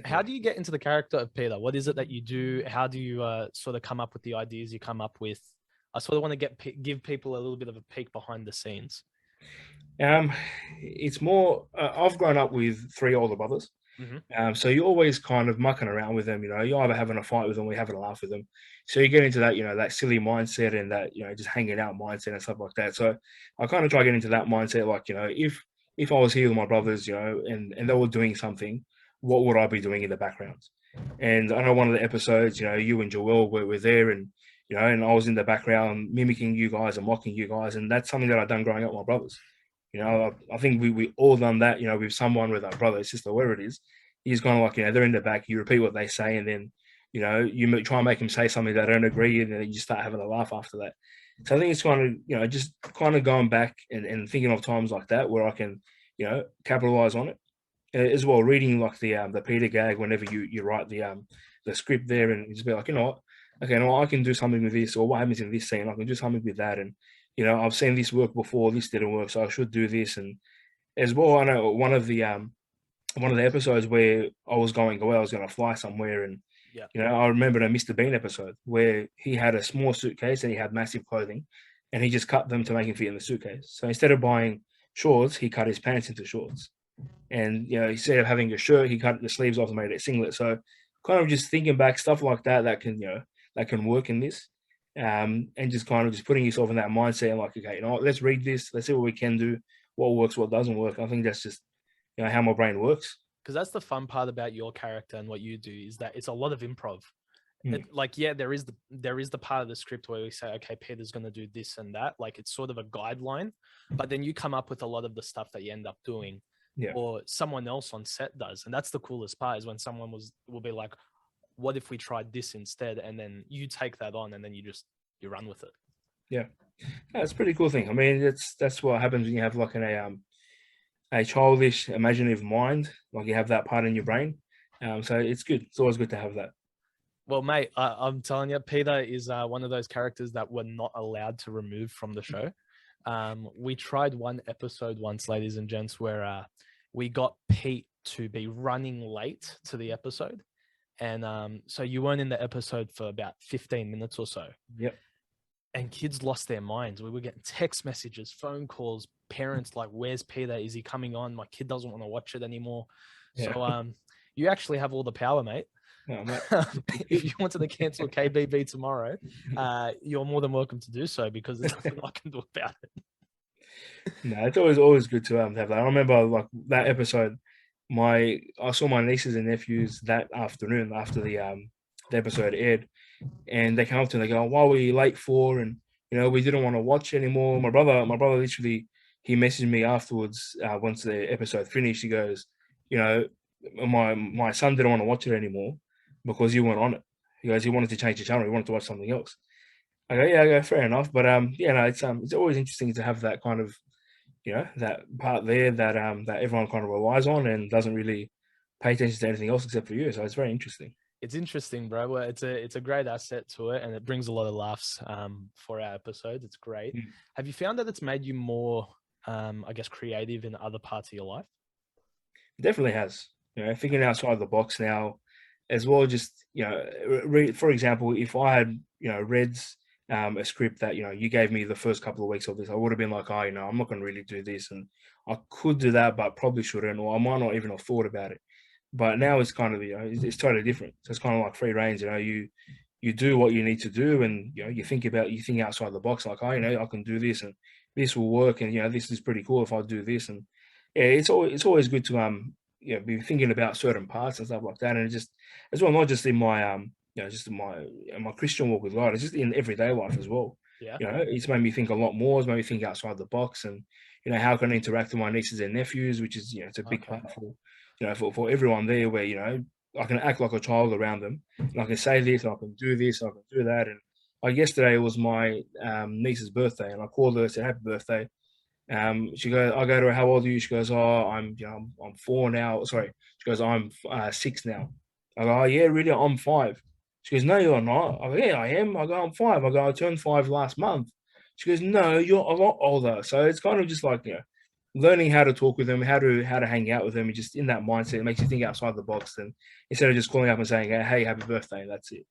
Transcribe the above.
How definitely. do you get into the character of Peter? What is it that you do? How do you sort of come up with the ideas you come up with? I sort of want to give people a little bit of a peek behind the scenes. Um, it's more. I've grown up with three older brothers. Hmm. So you're always kind of mucking around with them, you're either having a fight with them or you're having a laugh with them. So you get into that, that silly mindset and that, just hanging out mindset and stuff like that. So I kind of try to get into that mindset, like, if I was here with my brothers, and they were doing something, what would I be doing in the background? And I know one of the episodes, you and Joel were there and I was in the background mimicking you guys and mocking you guys. And that's something that I've done growing up with my brothers. I think we all done that, with someone, with our brother, sister, whatever it is. He's kind of like, they're in the back, you repeat what they say, and then, try and make them say something they don't agree, and then you just start having a laugh after that. So I think it's kind of, just kind of going back and thinking of times like that where I can, capitalize on it. As well, reading like the Peter gag whenever you write the script there, and just be like, what, okay, no, I can do something with this, or what happens in this scene, I can do something with that, and I've seen this work before, this didn't work, so I should do this. And as well, I know one of the episodes where I was going away, I was going to fly somewhere, and Yeah. I remember a Mr. Bean episode where he had a small suitcase and he had massive clothing, and he just cut them to make him fit in the suitcase. So instead of buying shorts, he cut his pants into shorts, and instead of having a shirt, he cut the sleeves off and made it singlet. So kind of just thinking back, stuff like that that can that can work in this. And just kind of just putting yourself in that mindset and like, okay, let's read this, let's see what we can do, what works, what doesn't work. I think that's just how my brain works. Because that's the fun part about your character and what you do is that it's a lot of improv. Mm, Like, yeah, there is the part of the script where we say, okay, Peter's going to do this and that. Like, it's sort of a guideline, but then you come up with a lot of the stuff that you end up doing, yeah, or someone else on set does. And that's the coolest part, is when someone will be like, what if we tried this instead? And then you take that on, and then you run with it. yeah. That's a pretty cool thing. I mean, that's what happens when you have like a childish, imaginative mind. Like you have that part in your brain. So it's good. It's always good to have that. Well, mate, I'm telling you, Peter is one of those characters that we're not allowed to remove from the show. We tried one episode once, ladies and gents, where we got Pete to be running late to the episode. And so you weren't in the episode for about 15 minutes or so. Yep. And kids lost their minds. We were getting text messages, phone calls, parents like, where's Peter? Is he coming on? My kid doesn't want to watch it anymore. Yeah. So you actually have all the power, mate. No, mate. If you wanted to cancel KBB tomorrow, you're more than welcome to do so, because there's nothing I can do about it. No, it's always good to have that. I remember like that episode. I saw my nieces and nephews that afternoon after the episode aired, and they came up to me and they go, "Why were you late for?" And we didn't want to watch anymore. My brother literally, he messaged me afterwards once the episode finished. He goes, you know, my son didn't want to watch it anymore because you weren't on it. He goes, he wanted to change the channel. He wanted to watch something else. I go, yeah, fair enough. But yeah, no, it's always interesting to have that kind of that part there that everyone kind of relies on and doesn't really pay attention to anything else except for you. So it's very interesting. It's interesting, bro. Well, it's a great asset to it, and it brings a lot of laughs for our episodes. It's great. Mm. Have you found that it's made you more, I guess, creative in other parts of your life? It definitely has. Thinking outside the box now, as well. Just for example, if I had read a script that you gave me the first couple of weeks of this, I would have been like, oh, I'm not going to really do this, and I could do that, but probably shouldn't, or I might not even have thought about it. But now it's kind of it's totally different. So it's kind of like free range. You do what you need to do, and you think outside the box, like, oh, I can do this, and this will work, and this is pretty cool if I do this. And yeah, it's always good to be thinking about certain parts and stuff like that. And it just as well, not just in my just in my Christian walk with God, it's just in everyday life as well. Yeah. It's made me think a lot more. It's made me think outside the box, and how can I interact with my nieces and nephews, which is it's a big Okay. part for for everyone there, where I can act like a child around them, and I can say this, and I can do this, and I can do that. And like yesterday was my niece's birthday, and I called her, said happy birthday. She goes, I go to her, how old are you? She goes, oh, I'm 4 now. Sorry. She goes, I'm 6 now. I go, oh, yeah, really? I'm 5. She goes, no, you're not. I go, yeah, I am. I go, I'm 5. I go, I turned 5 last month. She goes, no, you're a lot older. So it's kind of just like, learning how to talk with them, how to hang out with them, and just in that mindset, it makes you think outside the box. And instead of just calling up and saying, "Hey, happy birthday," that's it.